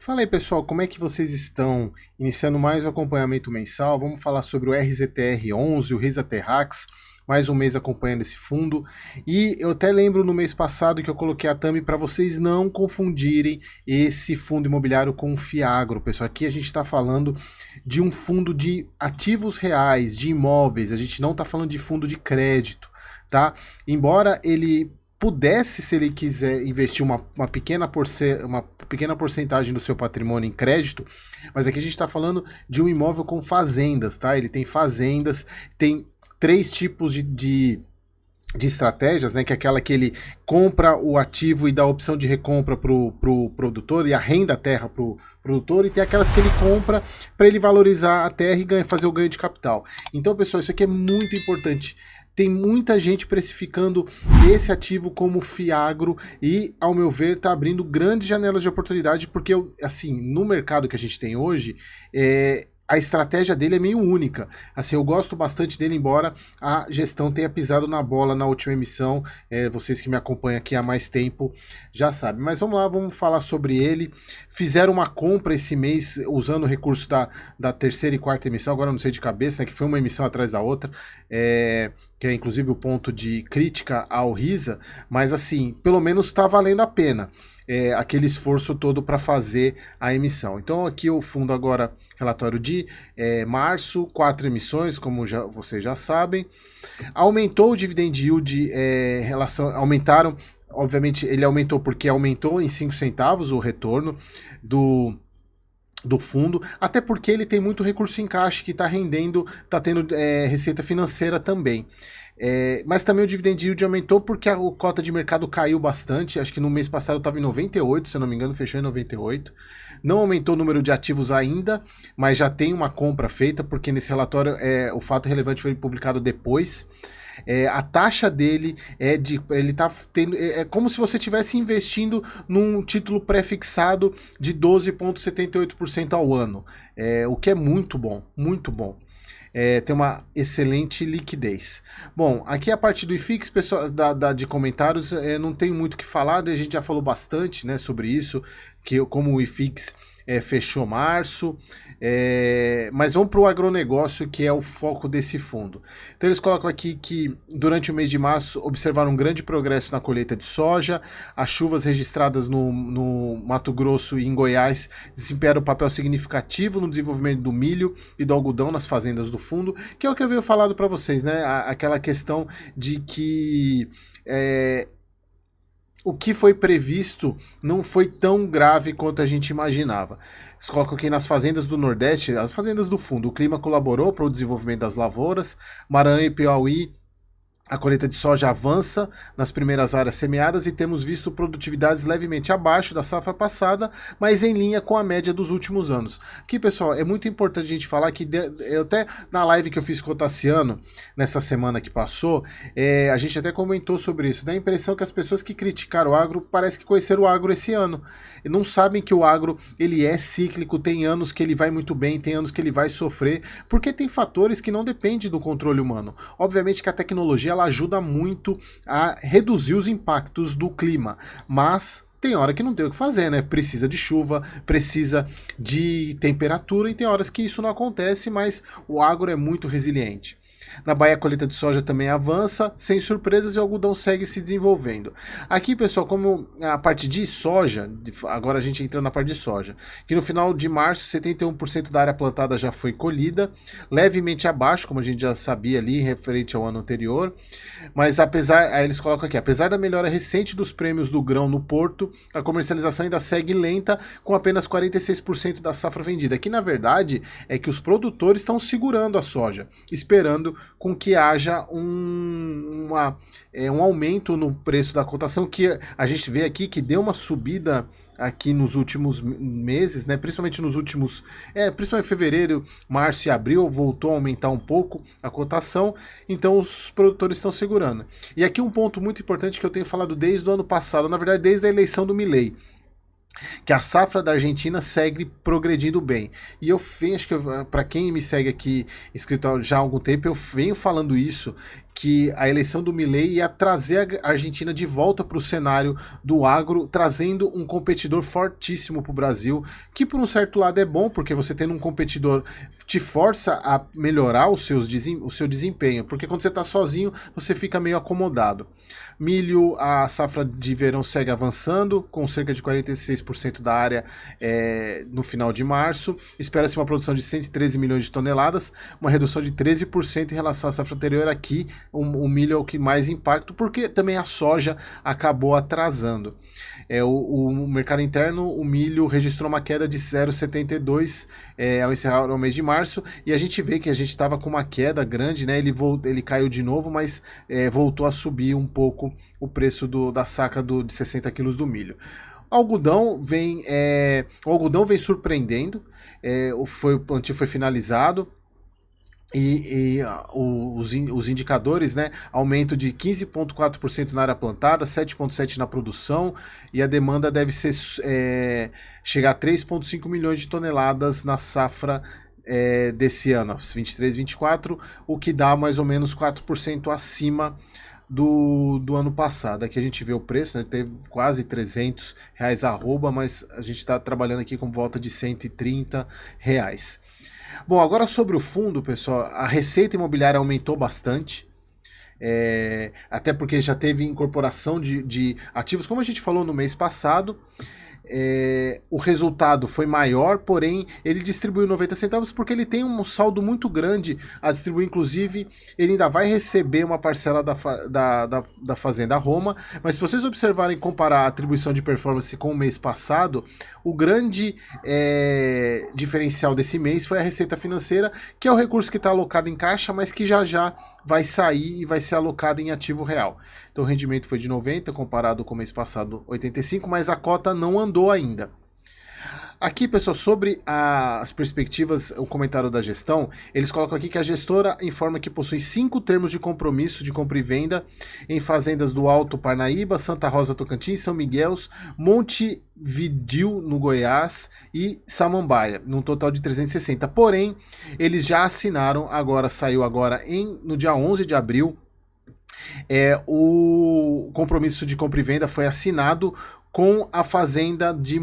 Fala aí, pessoal, como é que vocês estão? Iniciando mais um acompanhamento mensal, vamos falar sobre o RZTR11, o Risa Terrax, mais um mês acompanhando esse fundo. E eu até lembro no mês passado que eu coloquei a thumb para vocês não confundirem esse fundo imobiliário com o Fiagro, pessoal. Aqui a gente está falando de um fundo de ativos reais, de imóveis, a gente não está falando de fundo de crédito, tá? Embora ele pudesse, se ele quiser investir uma pequena porcentagem do seu patrimônio em crédito, mas aqui a gente está falando de um imóvel com fazendas, tá? Ele tem fazendas, tem três tipos de estratégias, né? Que é aquela que ele compra o ativo e dá a opção de recompra para o produtor e arrenda a terra para o produtor, e tem aquelas que ele compra para ele valorizar a terra e fazer o ganho de capital. Então, pessoal, isso aqui é muito importante. Tem muita gente precificando esse ativo como Fiagro e, ao meu ver, está abrindo grandes janelas de oportunidade, porque, assim, no mercado que a gente tem hoje, a estratégia dele é meio única. Assim, eu gosto bastante dele, embora a gestão tenha pisado na bola na última emissão. Vocês que me acompanham aqui há mais tempo já sabem. Mas vamos lá, vamos falar sobre ele. Fizeram uma compra esse mês usando o recurso da terceira e quarta emissão, agora eu não sei de cabeça, né, que foi uma emissão atrás da outra, que é inclusive o ponto de crítica ao Risa, mas assim, pelo menos está valendo a pena. Aquele esforço todo para fazer a emissão. Então aqui o fundo agora, relatório de março, 4 emissões, como vocês já sabem. Aumentou o dividend yield, aumentaram, obviamente ele aumentou porque aumentou em 5 centavos o retorno do fundo, até porque ele tem muito recurso em caixa que está rendendo, está tendo receita financeira também. Mas também o dividend yield aumentou porque a cota de mercado caiu bastante. Acho que no mês passado estava em 98, se eu não me engano, fechou em 98. Não aumentou o número de ativos ainda, mas já tem uma compra feita, porque nesse relatório o fato relevante foi publicado depois. A taxa dele ele tá tendo, como se você estivesse investindo num título pré-fixado de 12,78% ao ano, o que é muito bom, muito bom. Tem uma excelente liquidez. Bom, aqui a parte do IFIX, pessoal, de comentários, não tem muito o que falar, a gente já falou bastante, né, sobre isso, como o IFIX fechou março, mas vamos para o agronegócio, que é o foco desse fundo. Então eles colocam aqui que durante o mês de março observaram um grande progresso na colheita de soja, as chuvas registradas no Mato Grosso e em Goiás desempenharam um papel significativo no desenvolvimento do milho e do algodão nas fazendas do fundo, que é o que eu venho falando para vocês, né? Aquela questão de que o que foi previsto não foi tão grave quanto a gente imaginava. Eles colocam aqui nas fazendas do Nordeste, as fazendas do fundo, o clima colaborou para o desenvolvimento das lavouras. Maranhão e Piauí, a colheita de soja avança nas primeiras áreas semeadas e temos visto produtividades levemente abaixo da safra passada, mas em linha com a média dos últimos anos. Aqui, pessoal, é muito importante a gente falar que, eu até na live que eu fiz com o Tassiano, nessa semana que passou, a gente até comentou sobre isso. Dá a impressão que as pessoas que criticaram o agro parece que conheceram o agro esse ano. E não sabem que o agro ele é cíclico, tem anos que ele vai muito bem, tem anos que ele vai sofrer, porque tem fatores que não dependem do controle humano. Obviamente que a tecnologia ela ajuda muito a reduzir os impactos do clima, mas tem hora que não tem o que fazer, né? Precisa de chuva, precisa de temperatura, e tem horas que isso não acontece, mas o agro é muito resiliente. Na Bahia, a colheita de soja também avança, sem surpresas, e o algodão segue se desenvolvendo. Aqui, pessoal, como a parte de soja, agora a gente entra na parte de soja, que no final de março, 71% da área plantada já foi colhida, levemente abaixo, como a gente já sabia ali, referente ao ano anterior, mas aí eles colocam aqui, apesar da melhora recente dos prêmios do grão no porto, a comercialização ainda segue lenta, com apenas 46% da safra vendida. Aqui, na verdade, é que os produtores estão segurando a soja, esperando com que haja um aumento no preço da cotação, que a gente vê aqui que deu uma subida aqui nos últimos meses, né? Principalmente nos últimos, principalmente fevereiro, março e abril, voltou a aumentar um pouco a cotação, então os produtores estão segurando. E aqui um ponto muito importante que eu tenho falado desde o ano passado, na verdade desde a eleição do Milei. que a safra da Argentina segue progredindo bem. E eu venho, acho que para quem me segue aqui, escrito já há algum tempo, eu venho falando isso, que a eleição do Milei ia trazer a Argentina de volta para o cenário do agro, trazendo um competidor fortíssimo para o Brasil, que por um certo lado é bom, porque você tendo um competidor te força a melhorar o seu desempenho, porque quando você está sozinho, você fica meio acomodado. Milho, a safra de verão segue avançando, com cerca de 46% da área no final de março. Espera-se uma produção de 113 milhões de toneladas, uma redução de 13% em relação à safra anterior. Aqui, o milho é o que mais impacta, porque também a soja acabou atrasando. O mercado interno, o milho registrou uma queda de 0,72 ao encerrar o mês de março, e a gente vê que a gente estava com uma queda grande, né? Ele caiu de novo, mas voltou a subir um pouco o preço da saca de 60 quilos do milho. O algodão vem surpreendendo, o plantio foi finalizado, os indicadores, né, aumento de 15,4% na área plantada, 7,7% na produção, e a demanda deve chegar a 3,5 milhões de toneladas na safra desse ano, 23-24, o que dá mais ou menos 4% acima do ano passado. Aqui a gente vê o preço, né, teve quase R$300 arroba, mas a gente está trabalhando aqui com volta de R$130. Bom, agora sobre o fundo, pessoal, a receita imobiliária aumentou bastante, até porque já teve incorporação de ativos, como a gente falou no mês passado. O resultado foi maior, porém ele distribuiu 90 centavos porque ele tem um saldo muito grande a distribuir. Inclusive ele ainda vai receber uma parcela da Fazenda Roma, mas se vocês observarem, comparar a atribuição de performance com o mês passado, o grande diferencial desse mês foi a receita financeira, que é o recurso que está alocado em caixa, mas que já vai sair e vai ser alocado em ativo real. Então o rendimento foi de 90, comparado com o mês passado 85, mas a cota não andou ainda. Aqui, pessoal, sobre as perspectivas, o comentário da gestão, eles colocam aqui que a gestora informa que possui 5 termos de compromisso de compra e venda em fazendas do Alto Parnaíba, Santa Rosa, Tocantins, São Miguel, Montevidil, no Goiás, e Samambaia, num total de 360. Porém, eles já assinaram, saiu no dia 11 de abril, o compromisso de compra e venda foi assinado com a fazenda de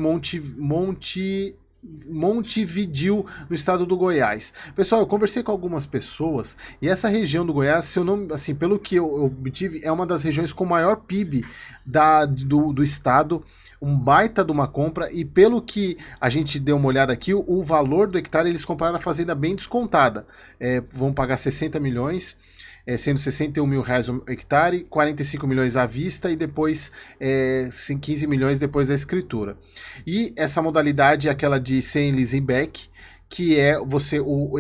Montevidil, no estado do Goiás. Pessoal, eu conversei com algumas pessoas e essa região do Goiás, se eu não, assim, pelo que eu obtive, é uma das regiões com maior PIB do estado. Um baita de uma compra, e pelo que a gente deu uma olhada aqui, o valor do hectare, eles compraram a fazenda bem descontada. Vão pagar 60 milhões, sendo 61 mil reais o hectare, 45 milhões à vista e depois 15 milhões depois da escritura. E essa modalidade é aquela de sem leasing back, que é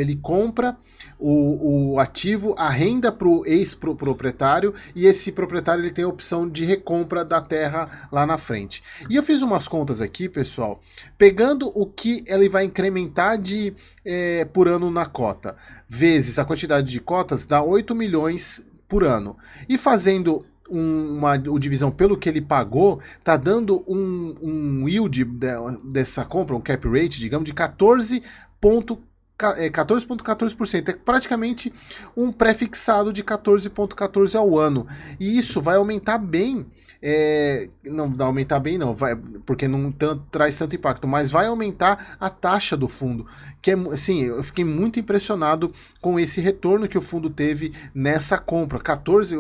ele compra o ativo, arrenda para o ex-proprietário, e esse proprietário ele tem a opção de recompra da terra lá na frente. E eu fiz umas contas aqui, pessoal, pegando o que ele vai incrementar por ano na cota, vezes a quantidade de cotas, dá 8 milhões por ano. E fazendo uma divisão pelo que ele pagou, tá dando um yield dessa compra, um cap rate, digamos, de 14,14%. É praticamente um pré-fixado de 14,14% ao ano. E isso vai aumentar bem. Não vai aumentar bem, não, porque não traz tanto impacto, mas vai aumentar a taxa do fundo. Que assim, eu fiquei muito impressionado com esse retorno que o fundo teve nessa compra. É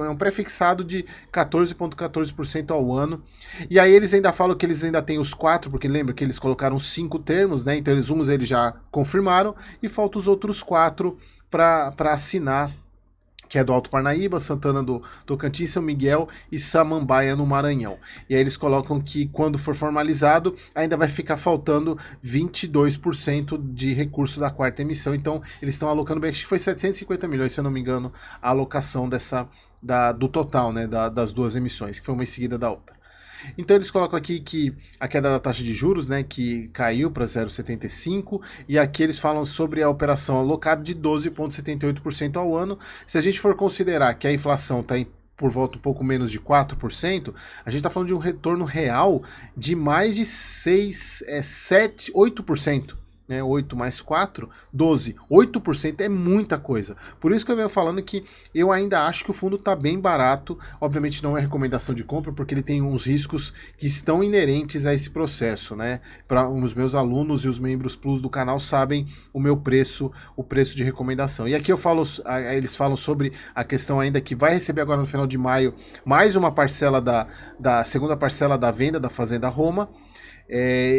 um pré-fixado de 14,14% ao ano. E aí eles ainda falam que eles ainda têm os 4, porque lembra que eles colocaram 5 termos, né? Então eles já confirmaram, e faltam os outros 4 para assinar, que é do Alto Parnaíba, Santana do Tocantins, São Miguel e Samambaia, no Maranhão. E aí eles colocam que quando for formalizado, ainda vai ficar faltando 22% de recurso da quarta emissão. Então eles estão alocando bem, acho que foi 750 milhões, se eu não me engano, a alocação do total, né, das duas emissões, que foi uma em seguida da outra. Então eles colocam aqui que a queda da taxa de juros, né, que caiu para 0,75, e aqui eles falam sobre a operação alocada de 12,78% ao ano. Se a gente for considerar que a inflação está em por volta um pouco menos de 4%, a gente está falando de um retorno real de mais de 8%. 8 mais 4, 12. 8% é muita coisa. Por isso que eu venho falando que eu ainda acho que o fundo está bem barato. Obviamente não é recomendação de compra, porque ele tem uns riscos que estão inerentes a esse processo, né? Para os meus alunos e os membros plus do canal sabem o meu preço, o preço de recomendação. E aqui eles falam sobre a questão ainda que vai receber agora no final de maio mais uma parcela da segunda parcela da venda da Fazenda Roma.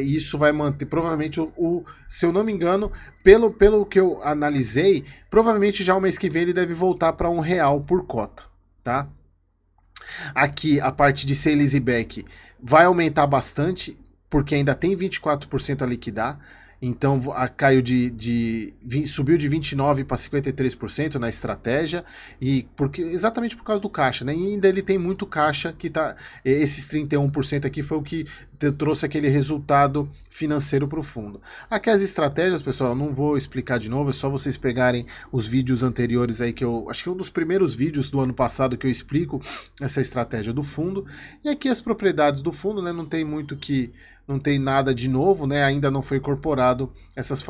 Isso vai manter, provavelmente, se eu não me engano, pelo que eu analisei, provavelmente já o mês que vem ele deve voltar para R$1 por cota, tá? Aqui a parte de sales e back vai aumentar bastante, porque ainda tem 24% a liquidar. Então caiu subiu de 29% para 53% na estratégia, e exatamente por causa do caixa, né? E ainda ele tem muito caixa que tá. Esses 31% aqui foi o que trouxe aquele resultado financeiro para o fundo. Aqui as estratégias, pessoal, eu não vou explicar de novo, é só vocês pegarem os vídeos anteriores aí, que eu acho que é um dos primeiros vídeos do ano passado que eu explico essa estratégia do fundo. E aqui as propriedades do fundo, né? Não tem nada de novo, né? Ainda não foi incorporado essas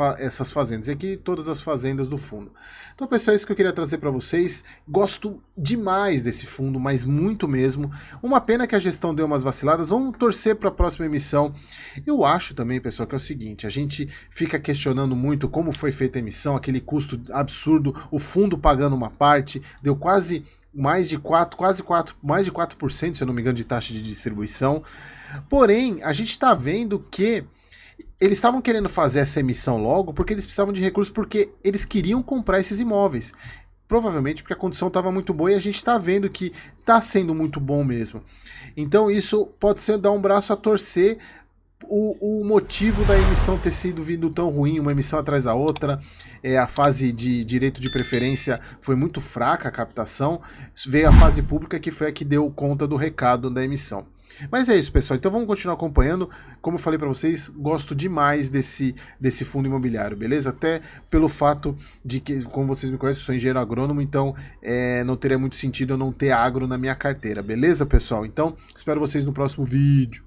fazendas. E aqui todas as fazendas do fundo. Então, pessoal, é isso que eu queria trazer para vocês. Gosto demais desse fundo, mas muito mesmo. Uma pena que a gestão deu umas vaciladas. Vamos torcer para a próxima emissão. Eu acho também, pessoal, que é o seguinte: a gente fica questionando muito como foi feita a emissão, aquele custo absurdo, o fundo pagando uma parte, deu quase mais de 4%, se eu não me engano, de taxa de distribuição. Porém, a gente está vendo que eles estavam querendo fazer essa emissão logo porque eles precisavam de recursos, porque eles queriam comprar esses imóveis. Provavelmente porque a condição estava muito boa, e a gente está vendo que está sendo muito bom mesmo. Então isso pode ser dar um braço a torcer. O motivo da emissão ter sido vindo tão ruim, uma emissão atrás da outra, a fase de direito de preferência foi muito fraca, a captação, veio a fase pública que foi a que deu conta do recado da emissão. Mas é isso, pessoal, então vamos continuar acompanhando. Como eu falei para vocês, gosto demais desse fundo imobiliário, beleza? Até pelo fato de que, como vocês me conhecem, eu sou engenheiro agrônomo, então não teria muito sentido eu não ter agro na minha carteira, beleza, pessoal? Então, espero vocês no próximo vídeo.